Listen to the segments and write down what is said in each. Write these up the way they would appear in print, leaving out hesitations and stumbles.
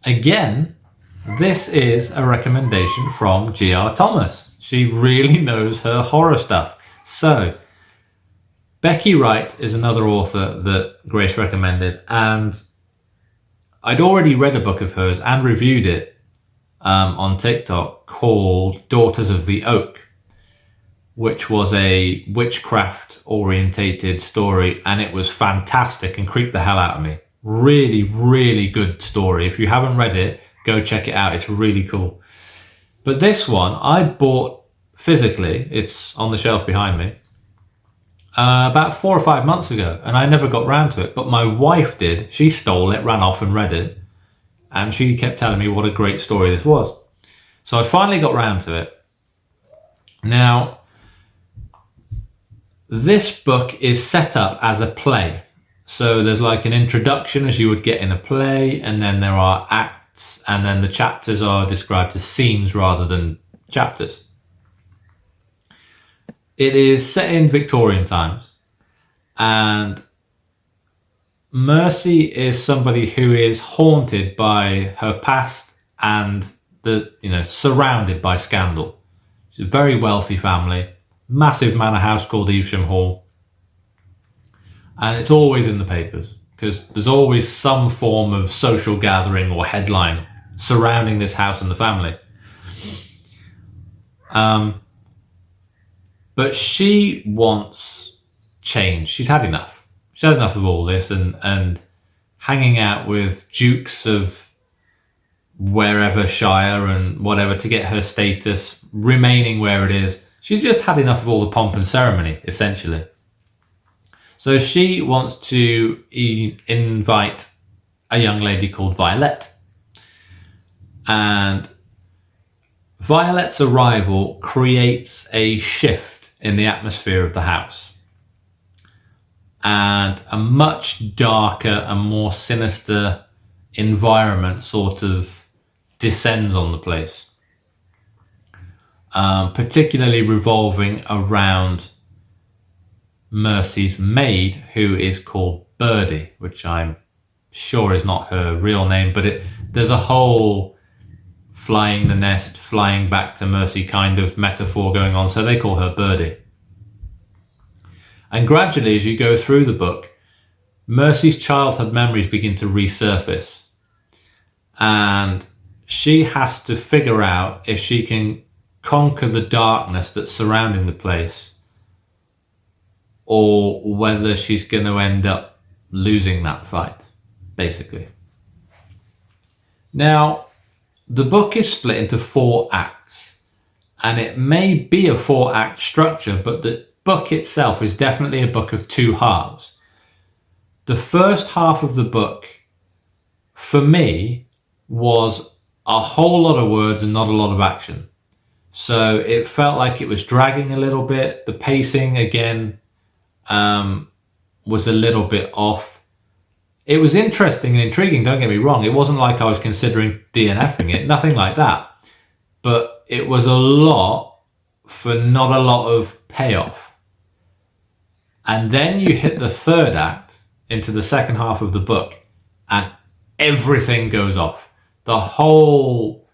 again, this is a recommendation from G.R. Thomas. She really knows her horror stuff. So, Becky Wright is another author that Grace recommended, and I'd already read a book of hers and reviewed it on TikTok called Daughters of the Oak, which was a witchcraft orientated story, and it was fantastic and creeped the hell out of me. Really, really good story. If you haven't read it, go check it out. It's really cool. But this one I bought physically. It's on the shelf behind me. About 4 or 5 months ago, and I never got round to it. But my wife did. She stole it, ran off and read it. And she kept telling me what a great story this was. So I finally got round to it. Now, this book is set up as a play. So there's like an introduction as you would get in a play, and then there are acts, and then the chapters are described as scenes rather than chapters. It is set in Victorian times, and Mercy is somebody who is haunted by her past and surrounded by scandal. She's a very wealthy family, massive manor house called Evesham Hall. And it's always in the papers because there's always some form of social gathering or headline surrounding this house and the family. But she wants change. She's had enough. She's had enough of all this and hanging out with dukes of wherever shire and whatever to get her status, remaining where it is. She's just had enough of all the pomp and ceremony, essentially. So she wants to invite a young lady called Violet. And Violet's arrival creates a shift in the atmosphere of the house. And a much darker and more sinister environment sort of descends on the place. Particularly revolving around Mercy's maid, who is called Birdie, which I'm sure is not her real name, but there's a whole flying the nest, flying back to Mercy kind of metaphor going on, so they call her Birdie. And gradually, as you go through the book, Mercy's childhood memories begin to resurface, and she has to figure out if she can conquer the darkness that's surrounding the place, or whether she's going to end up losing that fight, basically. Now, the book is split into 4 acts, and it may be a 4-act structure, but the book itself is definitely a book of 2 halves. The first half of the book, for me, was a whole lot of words and not a lot of action. So it felt like it was dragging a little bit. The pacing, again, was a little bit off. It was interesting and intriguing, don't get me wrong. It wasn't like I was considering DNFing it, nothing like that. But it was a lot for not a lot of payoff. And then you hit the 3rd act into the second half of the book and everything goes off. The whole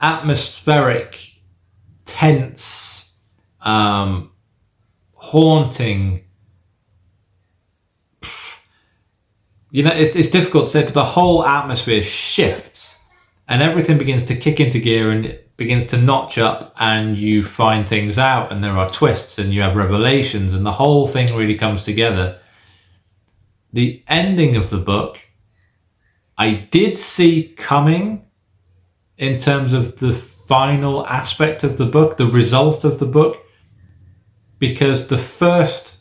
atmospheric, tense, haunting, it's difficult to say, but the whole atmosphere shifts and everything begins to kick into gear and it begins to notch up, and you find things out and there are twists and you have revelations and the whole thing really comes together. The ending of the book I did see coming in terms of the final aspect of the book, the result of the book, because the first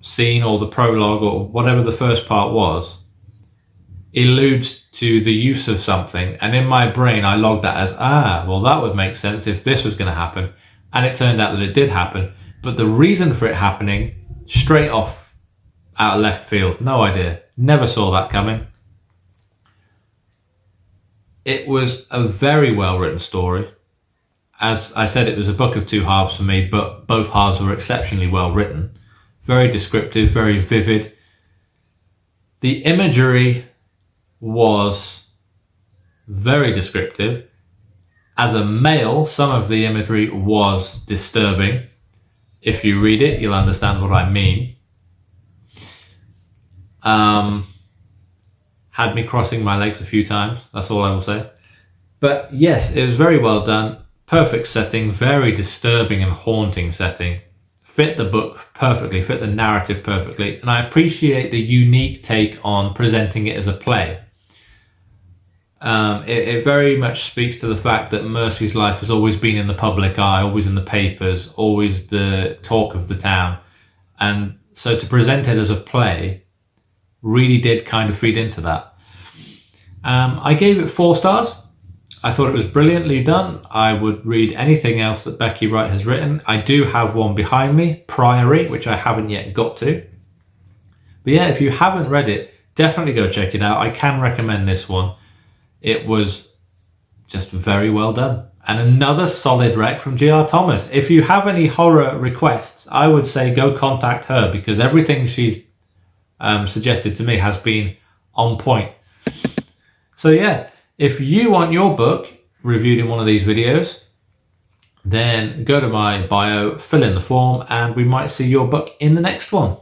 scene or the prologue or whatever the first part was alludes to the use of something, and in my brain I logged that as well, that would make sense if this was going to happen, and it turned out that it did happen. But the reason for it happening, straight off out of left field, no idea, never saw that coming. It was a very well written story. As I said, it was a book of 2 halves for me, but both halves were exceptionally well written. Very descriptive, very vivid. The imagery was very descriptive. As a male, some of the imagery was disturbing. If you read it, you'll understand what I mean. Had me crossing my legs a few times, that's all I will say. But yes, it was very well done. Perfect setting, very disturbing and haunting setting. Fit the book perfectly, fit the narrative perfectly, and I appreciate the unique take on presenting it as a play. It very much speaks to the fact that Mercy's life has always been in the public eye, always in the papers, always the talk of the town. And so to present it as a play really did kind of feed into that. I gave it 4 stars. I thought it was brilliantly done. I would read anything else that Becky Wright has written. I do have one behind me, Priory, which I haven't yet got to. But yeah, if you haven't read it, definitely go check it out. I can recommend this one. It was just very well done. And another solid rec from G.R. Thomas. If you have any horror requests, I would say go contact her, because everything she's suggested to me has been on point. So yeah, if you want your book reviewed in one of these videos, then go to my bio, fill in the form, and we might see your book in the next one.